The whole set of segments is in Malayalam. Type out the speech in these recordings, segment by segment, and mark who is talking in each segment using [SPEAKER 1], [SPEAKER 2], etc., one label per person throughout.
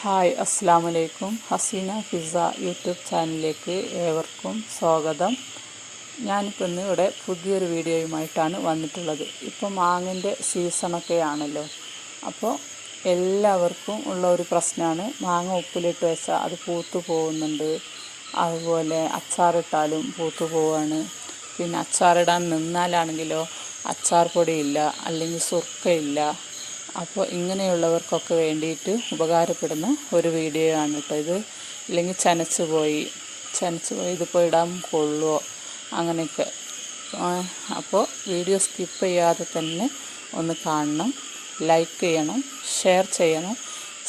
[SPEAKER 1] ഹായ്, അസ്സലാമു അലൈക്കും. ഹസീന പിസ്സ യൂട്യൂബ് ചാനലിലേക്ക് ഏവർക്കും സ്വാഗതം. ഞാനിപ്പോൾ ഇന്ന് ഇവിടെ പുതിയൊരു വീഡിയോയുമായിട്ടാണ് വന്നിട്ടുള്ളത്. ഇപ്പോൾ മാങ്ങൻ്റെ സീസണൊക്കെ ആണല്ലോ. അപ്പോൾ എല്ലാവർക്കും ഉള്ള ഒരു പ്രശ്നമാണ് മാങ്ങ ഉപ്പിലിട്ട് വെച്ചാൽ അത് പൂത്തു പോകുന്നുണ്ട്. അതുപോലെ അച്ചാറിട്ടാലും പൂത്തു പോവാണ്. പിന്നെ അച്ചാറിടാൻ നിന്നാലാണെങ്കിലോ അച്ചാർ പൊടിയില്ല, അല്ലെങ്കിൽ സുർക്കയില്ല. അപ്പോൾ ഇങ്ങനെയുള്ളവർക്കൊക്കെ വേണ്ടിയിട്ട് ഉപകാരപ്പെടുന്ന ഒരു വീഡിയോ ആണ് കേട്ടോ ഇത്. ഇല്ലെങ്കിൽ ചനച്ച് പോയി ഇതിപ്പോൾ ഇടാൻ കൊള്ളുമോ അങ്ങനെയൊക്കെ. അപ്പോൾ വീഡിയോ സ്കിപ്പ് ചെയ്യാതെ തന്നെ ഒന്ന് കാണണം, ലൈക്ക് ചെയ്യണം, ഷെയർ ചെയ്യണം.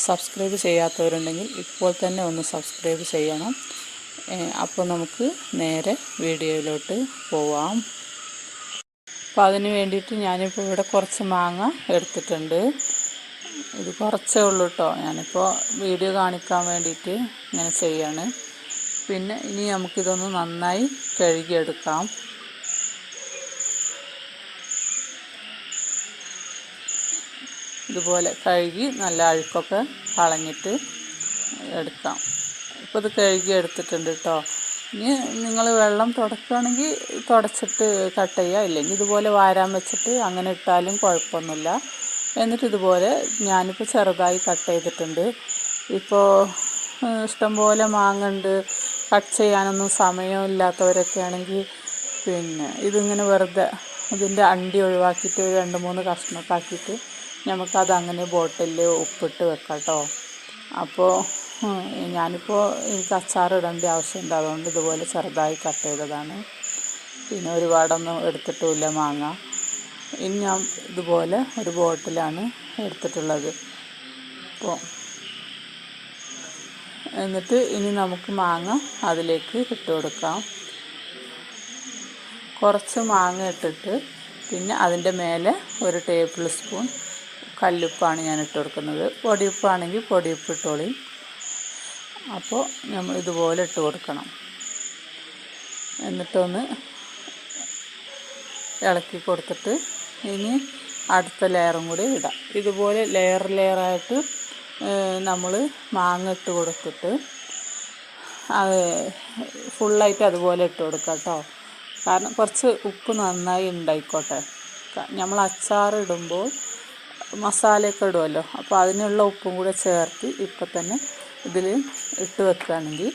[SPEAKER 1] സബ്സ്ക്രൈബ് ചെയ്യാത്തവരുണ്ടെങ്കിൽ ഇപ്പോൾ തന്നെ ഒന്ന് സബ്സ്ക്രൈബ് ചെയ്യണം. അപ്പോൾ നമുക്ക് നേരെ വീഡിയോയിലോട്ട് പോവാം. അപ്പോൾ അതിന് വേണ്ടിയിട്ട് ഞാനിപ്പോൾ ഇവിടെ കുറച്ച് മാങ്ങ എടുത്തിട്ടുണ്ട്. ഇത് കുറച്ചേ ഉള്ളൂ കേട്ടോ. ഞാനിപ്പോൾ വീഡിയോ കാണിക്കാൻ വേണ്ടിയിട്ട് ഇങ്ങനെ ചെയ്യാണ്. പിന്നെ ഇനി നമുക്കിതൊന്ന് നന്നായി കഴുകിയെടുക്കാം. ഇതുപോലെ കഴുകി നല്ല അഴുക്കൊക്കെ കളഞ്ഞിട്ട് എടുക്കാം. ഇപ്പോൾ ഇത് കഴുകി എടുത്തിട്ടുണ്ട് കേട്ടോ. ഇനി നിങ്ങൾ വെള്ളം തുടക്കുകയാണെങ്കിൽ തുടച്ചിട്ട് കട്ട് ചെയ്യുക, ഇല്ലെങ്കിൽ ഇതുപോലെ വാരാൻ വെച്ചിട്ട് അങ്ങനെ ഇട്ടാലും കുഴപ്പമൊന്നുമില്ല. എന്നിട്ട് ഇതുപോലെ ഞാനിപ്പോൾ ചെറുതായി കട്ട് ചെയ്തിട്ടുണ്ട്. ഇപ്പോൾ ഇഷ്ടംപോലെ മാങ്ങുണ്ട്, കട്ട് ചെയ്യാനൊന്നും സമയമില്ലാത്തവരൊക്കെ ആണെങ്കിൽ പിന്നെ ഇതിങ്ങനെ വെറുതെ ഇതിൻ്റെ അണ്ടി ഒഴിവാക്കിയിട്ട് 2-3 കഷ്ണമൊക്കെ ആക്കിയിട്ട് നമുക്കത് അങ്ങനെ ബോട്ടിലിൽ ഉപ്പിട്ട് വെക്കാം കേട്ടോ. അപ്പോൾ ഞാനിപ്പോൾ എനിക്ക് അച്ചാറിടേണ്ട ആവശ്യമുണ്ട്, അതുകൊണ്ട് ഇതുപോലെ ചെറുതായി കട്ട് ചെയ്തതാണ്. പിന്നെ ഒരുപാടൊന്നും എടുത്തിട്ടുമില്ല മാങ്ങ. ഇനി ഞാൻ ഇതുപോലെ ഒരു ബോട്ടിലാണ് എടുത്തിട്ടുള്ളത്. അപ്പോൾ എന്നിട്ട് ഇനി നമുക്ക് മാങ്ങ അതിലേക്ക് ഇട്ട് കൊടുക്കാം. കുറച്ച് മാങ്ങ ഇട്ടിട്ട് പിന്നെ അതിൻ്റെ മേലെ 1 ടേബിൾ സ്പൂൺ കല്ലുപ്പാണ് ഞാൻ ഇട്ട് കൊടുക്കുന്നത്. പൊടിയുപ്പാണെങ്കിൽ പൊടിയുപ്പ് ഇട്ടോളി. അപ്പോൾ നമ്മൾ ഇതുപോലെ ഇട്ട് കൊടുക്കണം. എന്നിട്ടൊന്ന് ഇളക്കി കൊടുത്തിട്ട് ഇനി അടുത്ത ലെയറും കൂടി ഇടാം. ഇതുപോലെ ലെയറായിട്ട് നമ്മൾ മാങ്ങ ഇട്ട് കൊടുത്തിട്ട് അത് ഫുള്ളായിട്ട് അതുപോലെ ഇട്ട് കൊടുക്കാം കേട്ടോ. കാരണം കുറച്ച് ഉപ്പ് നന്നായി ഉണ്ടായിക്കോട്ടെ. നമ്മൾ അച്ചാറിടുമ്പോൾ മസാലയൊക്കെ ഇടുമല്ലോ, അപ്പോൾ അതിനുള്ള ഉപ്പും കൂടെ ചേർത്ത് ഇപ്പം തന്നെ ഇതിൽ ഇട്ട് വെക്കുകയാണെങ്കിൽ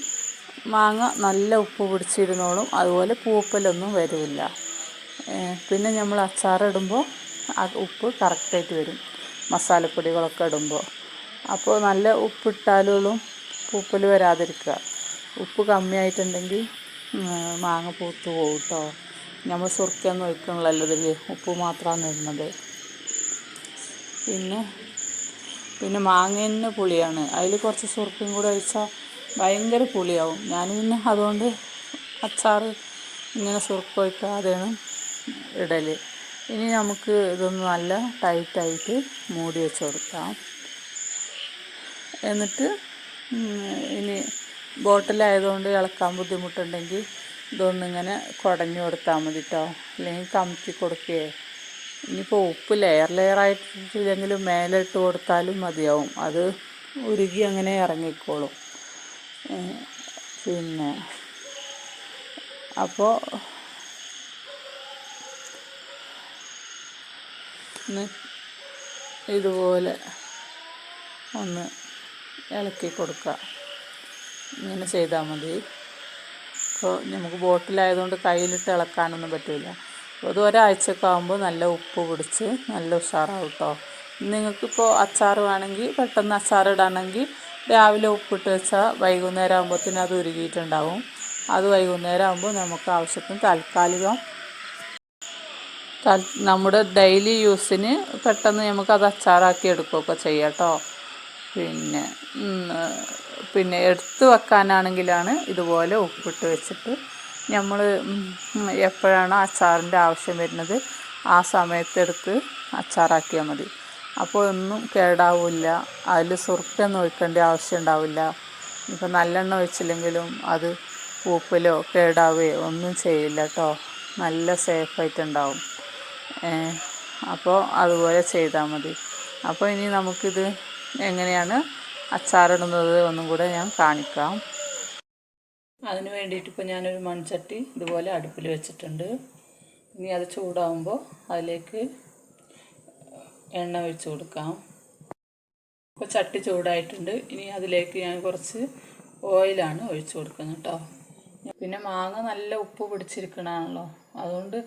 [SPEAKER 1] മാങ്ങ നല്ല ഉപ്പ് പിടിച്ചിരുന്നോളും. അതുപോലെ പൂപ്പലൊന്നും വരില്ല. പിന്നെ നമ്മൾ അച്ചാറിടുമ്പോൾ ആ ഉപ്പ് കറക്റ്റായിട്ട് വരും, മസാലപ്പൊടികളൊക്കെ ഇടുമ്പോൾ. അപ്പോൾ നല്ല ഉപ്പിട്ടാലും പൂപ്പൽ വരാതിരിക്കുക. ഉപ്പ് കമ്മിയായിട്ടുണ്ടെങ്കിൽ മാങ്ങ പൂത്ത് പോകും കേട്ടോ. നമ്മൾ സുർക്കയൊന്നും ഒഴിക്കണമല്ലോ ഇതിൽ, ഉപ്പ് മാത്രമാണ് ഇടുന്നത്. പിന്നെ മാങ്ങേൻ്റെ പുളിയാണ്, അതിൽ കുറച്ച് സുർക്കയും കൂടെ ഒഴിച്ചാൽ ഭയങ്കര പുളിയാവും. ഞാൻ പിന്നെ അതുകൊണ്ട് അച്ചാർ ഇങ്ങനെ സുർക്ക ഒഴിക്കാതെയാണ് ഇടൽ. ഇനി നമുക്ക് ഇതൊന്ന് നല്ല ടൈറ്റായിട്ട് മൂടി വെച്ച് കൊടുക്കാം. എന്നിട്ട് ഇനി ബോട്ടിലായതുകൊണ്ട് ഇളക്കാൻ ബുദ്ധിമുട്ടുണ്ടെങ്കിൽ ഇതൊന്നിങ്ങനെ കുടഞ്ഞു കൊടുത്താൽ മതി കേട്ടോ, അല്ലെങ്കിൽ കമത്തി കൊടുക്കുകയോ. ഇനിയിപ്പോൾ ഉപ്പ് ലെയറായിട്ടില്ലെങ്കിലും മേലെ ഇട്ട് കൊടുത്താലും മതിയാവും, അത് ഉരുകി അങ്ങനെ ഇറങ്ങിക്കോളും. പിന്നെ അപ്പോൾ ഇതുപോലെ ഒന്ന് ഇളക്കി കൊടുക്കുക. ഇങ്ങനെ ചെയ്താൽ മതി. ഇപ്പോൾ നമുക്ക് ബോട്ടിലായതുകൊണ്ട് കയ്യിലിട്ട് ഇളക്കാനൊന്നും പറ്റില്ല. അപ്പോൾ അത് ഒരാഴ്ചയൊക്കെ ആകുമ്പോൾ നല്ല ഉപ്പ് പിടിച്ച് നല്ല ഉഷാറാവും കേട്ടോ. നിങ്ങൾക്കിപ്പോൾ അച്ചാർ വേണമെങ്കിൽ പെട്ടെന്ന് അച്ചാറിടാണെങ്കിൽ രാവിലെ ഉപ്പിട്ട് വെച്ചാൽ വൈകുന്നേരം ആകുമ്പോഴത്തേനും അത് ഉരുകിയിട്ടുണ്ടാവും. അത് വൈകുന്നേരം ആകുമ്പോൾ നമുക്ക് ആവശ്യത്തിന് താൽക്കാലികം നമ്മുടെ ഡെയിലി യൂസിന് പെട്ടെന്ന് നമുക്കത് അച്ചാറാക്കി എടുക്കുകയൊക്കെ ചെയ്യാം കേട്ടോ. പിന്നെ എടുത്ത് വെക്കാനാണെങ്കിലാണ് ഇതുപോലെ ഉപ്പിട്ട് വെച്ചിട്ട് നമ്മൾ എപ്പോഴാണോ അച്ചാറിൻ്റെ ആവശ്യം വരുന്നത് ആ സമയത്തെടുത്ത് അച്ചാറാക്കിയാൽ മതി. അപ്പോൾ ഒന്നും കേടാവില്ല, അതിൽ സുർക്കയൊന്നും ഒഴിക്കേണ്ട ആവശ്യം ഉണ്ടാവില്ല. ഇപ്പം നല്ലെണ്ണ ഒഴിച്ചില്ലെങ്കിലും അത് പൂപ്പലോ കേടാവുകയോ ഒന്നും ചെയ്യില്ല കേട്ടോ, നല്ല സേഫായിട്ടുണ്ടാവും. അപ്പോൾ അതുപോലെ ചെയ്താൽ മതി. അപ്പോൾ ഇനി നമുക്കിത് എങ്ങനെയാണ് അച്ചാറിടുന്നത് ഒന്നും കൂടെ ഞാൻ കാണിക്കാം. അതിന് വേണ്ടിയിട്ട് ഇപ്പോൾ ഞാനൊരു മൺചട്ടി ഇതുപോലെ അടുപ്പിൽ വെച്ചിട്ടുണ്ട്. ഇനി അത് ചൂടാകുമ്പോൾ അതിലേക്ക് എണ്ണ ഒഴിച്ച് കൊടുക്കാം. ഇപ്പോൾ ചട്ടി ചൂടായിട്ടുണ്ട്. ഇനി അതിലേക്ക് ഞാൻ കുറച്ച് ഓയിലാണ് ഒഴിച്ച് കൊടുക്കുന്നത് കേട്ടോ. പിന്നെ മാങ്ങ നല്ല ഉപ്പ് പിടിച്ചിരിക്കണതാണല്ലോ, അതുകൊണ്ട്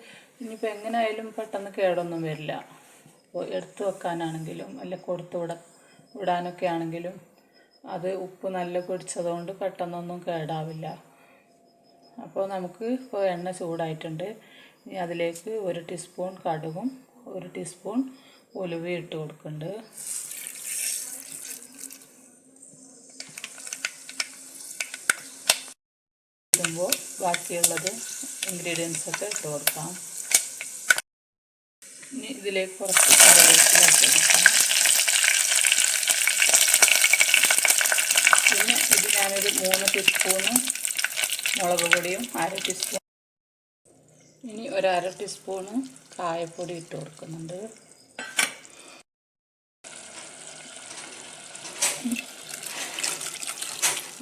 [SPEAKER 1] ഇനിയിപ്പോൾ എങ്ങനെയായാലും പെട്ടെന്ന് കേടൊന്നും വരില്ല. അപ്പോൾ എടുത്ത് വെക്കാനാണെങ്കിലും അല്ല വിടാനൊക്കെ ആണെങ്കിലും അത് ഉപ്പ് നല്ല പിടിച്ചതുകൊണ്ട് പെട്ടെന്നൊന്നും കേടാവില്ല. അപ്പോൾ നമുക്ക് ഇപ്പോൾ എണ്ണ ചൂടായിട്ടുണ്ട്. ഇനി അതിലേക്ക് 1 ടീസ്പൂൺ കടുകും 1 ടീസ്പൂൺ ഉലുവയും ഇട്ട് കൊടുക്കുന്നുണ്ട്. ഇടുമ്പോൾ ബാക്കിയുള്ളത് ഇൻഗ്രീഡിയൻസൊക്കെ ഇട്ട് കൊടുക്കാം. ഇനി ഇതിലേക്ക് കുറച്ച് കറിവേപ്പില ഇട്ട് കൊടുക്കാം. പിന്നെ ഇത് ഞാനൊരു 3 ടീസ്പൂണ് മുളക് പൊടിയും 1/2 ടീസ്പൂൺ, ഇനി 1/2 ടീസ്പൂണ് കായപ്പൊടി ഇട്ട് കൊടുക്കുന്നുണ്ട്.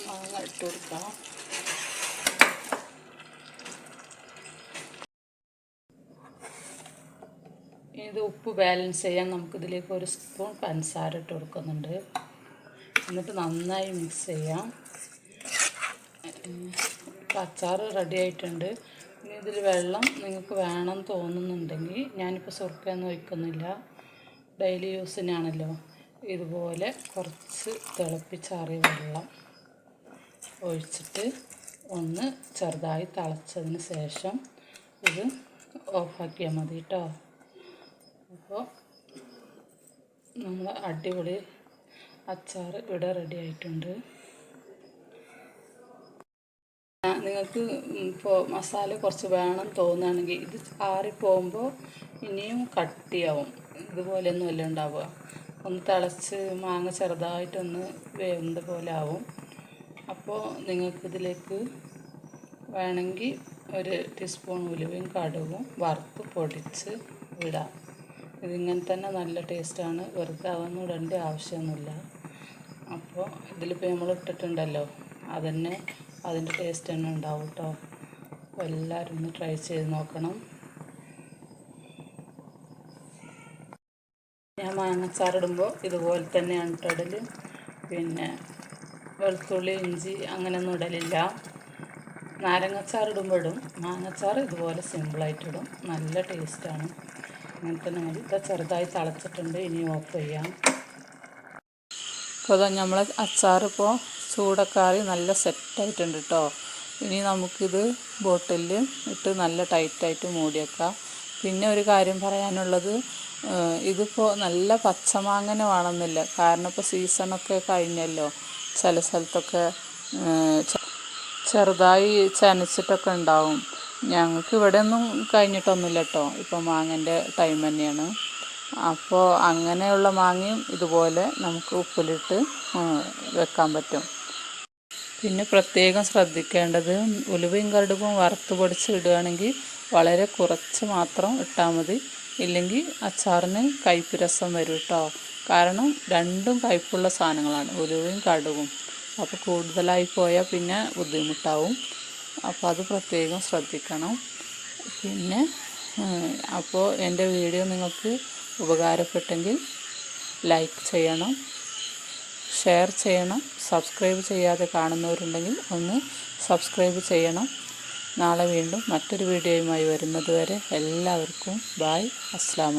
[SPEAKER 1] മാങ്ങ ഇട്ട് കൊടുക്കാം. ഇത് ഉപ്പ് ബാലൻസ് ചെയ്യാൻ നമുക്കിതിലേക്ക് 1 സ്പൂൺ പഞ്ചസാര ഇട്ട് കൊടുക്കുന്നുണ്ട്. എന്നിട്ട് നന്നായി മിക്സ് ചെയ്യാം. അച്ചാർ റെഡി ആയിട്ടുണ്ട്. ഇനി ഇതിൽ വെള്ളം നിങ്ങൾക്ക് വേണം തോന്നുന്നുണ്ടെങ്കിൽ, ഞാനിപ്പോൾ സുർക്കയൊന്നും ഒഴിക്കുന്നില്ല, ഡെയിലി യൂസിനാണല്ലോ, ഇതുപോലെ കുറച്ച് തിളപ്പിച്ചാറിയ വെള്ളം ഒഴിച്ചിട്ട് ഒന്ന് ചെറുതായി തിളച്ചതിന് ശേഷം ഇത് ഓഫാക്കിയാൽ മതി കേട്ടോ. അപ്പോൾ നമ്മൾ അടിപൊളി അച്ചാർ ഇവിടെ റെഡി ആയിട്ടുണ്ട്. നിങ്ങൾക്ക് ഇപ്പോൾ മസാല കുറച്ച് വേണം തോന്നുകയാണെങ്കിൽ ഇത് ആറിപ്പോകുമ്പോൾ ഇനിയും കട്ടിയാവും. ഇതുപോലെയൊന്നും അല്ല ഉണ്ടാവുക. ഒന്ന് തിളച്ച് മാങ്ങ ചെറുതായിട്ടൊന്ന് വേവുന്ന പോലെ ആവും. അപ്പോൾ നിങ്ങൾക്കിതിലേക്ക് വേണമെങ്കിൽ 1 ടീസ്പൂൺ ഉലുവയും കടുകും വറുത്ത് പൊടിച്ച് ഇടാം. ഇതിങ്ങനെ തന്നെ നല്ല ടേസ്റ്റാണ്. വെറുതെ അതൊന്നും ഇടേണ്ട ആവശ്യമൊന്നുമില്ല. അപ്പോൾ ഇതിലിപ്പോൾ നമ്മൾ ഇട്ടിട്ടുണ്ടല്ലോ, അതന്നെ അതിൻ്റെ ടേസ്റ്റ് തന്നെ ഉണ്ടാവും കേട്ടോ. അപ്പോൾ എല്ലാവരും ഒന്ന് ട്രൈ ചെയ്ത് നോക്കണം. ഞാൻ മാങ്ങച്ചാറിടുമ്പോൾ ഇതുപോലെ തന്നെയാണ് ഇടൽ. പിന്നെ വെളുത്തുള്ളി ഇഞ്ചി അങ്ങനെയൊന്നും ഇടലില്ല. നാരങ്ങച്ചാറിടുമ്പോൾ ഇടും. മാങ്ങച്ചാർ ഇതുപോലെ സിമ്പിളായിട്ടിടും. നല്ല ടേസ്റ്റാണ്. അങ്ങനെ തന്നെ മതി. ഇപ്പോൾ ചെറുതായി തിളച്ചിട്ടുണ്ട്. ഇനി ഓഫ് ചെയ്യാം. അപ്പോൾ നമ്മൾ അച്ചാറിപ്പോൾ ചൂടക്കാറി നല്ല സെറ്റായിട്ടുണ്ട് കേട്ടോ. ഇനി നമുക്കിത് ബോട്ടിലിൽ ഇട്ട് നല്ല ടൈറ്റായിട്ട് മൂടി വെക്കാം. പിന്നെ ഒരു കാര്യം പറയാനുള്ളത്, ഇതിപ്പോൾ നല്ല പച്ചമാങ്ങനെ വേണമെന്നില്ല. കാരണം ഇപ്പോൾ സീസണൊക്കെ കഴിഞ്ഞല്ലോ. ചില സ്ഥലത്തൊക്കെ ചെറുതായി ചനച്ചിട്ടൊക്കെ ഉണ്ടാവും. ഞങ്ങൾക്ക് ഇവിടെ ഒന്നും കഴിഞ്ഞിട്ടൊന്നുമില്ല കേട്ടോ. ഇപ്പോൾ മാങ്ങൻ്റെ ടൈം തന്നെയാണ്. അപ്പോൾ അങ്ങനെയുള്ള മാങ്ങയും ഇതുപോലെ നമുക്ക് ഉപ്പിലിട്ട് വെക്കാൻ പറ്റും. പിന്നെ പ്രത്യേകം ശ്രദ്ധിക്കേണ്ടത്, ഉലുവയും കടുകും വറുത്ത് പൊടിച്ച് ഇടുകയാണെങ്കിൽ വളരെ കുറച്ച് മാത്രം ഇട്ടാൽ മതി. ഇല്ലെങ്കിൽ അച്ചാറിന് കയ്പ്പ് രസം വരും കേട്ടോ. കാരണം രണ്ടും കയ്പ്പുള്ള സാധനങ്ങളാണ്, ഉലുവയും കടുകും. അപ്പോൾ കൂടുതലായി പോയാൽ പിന്നെ ബുദ്ധിമുട്ടാവും. അപ്പോൾ അത് പ്രത്യേകം ശ്രദ്ധിക്കണം. പിന്നെ അപ്പോൾ എൻ്റെ വീഡിയോ നിങ്ങൾക്ക് ഉപകാരപ്പെട്ടെങ്കിൽ ലൈക്ക് ചെയ്യണം, ഷെയർ ചെയ്യണം. സബ്സ്ക്രൈബ് ചെയ്യാതെ കാണുന്നവരുണ്ടെങ്കിൽ ഒന്ന് സബ്സ്ക്രൈബ് ചെയ്യണം. നാളെ വീണ്ടും മറ്റൊരു വീഡിയോയുമായി വരുന്നത് വരെ എല്ലാവർക്കും ബായ്. അസ്സലാമു അലൈക്കും.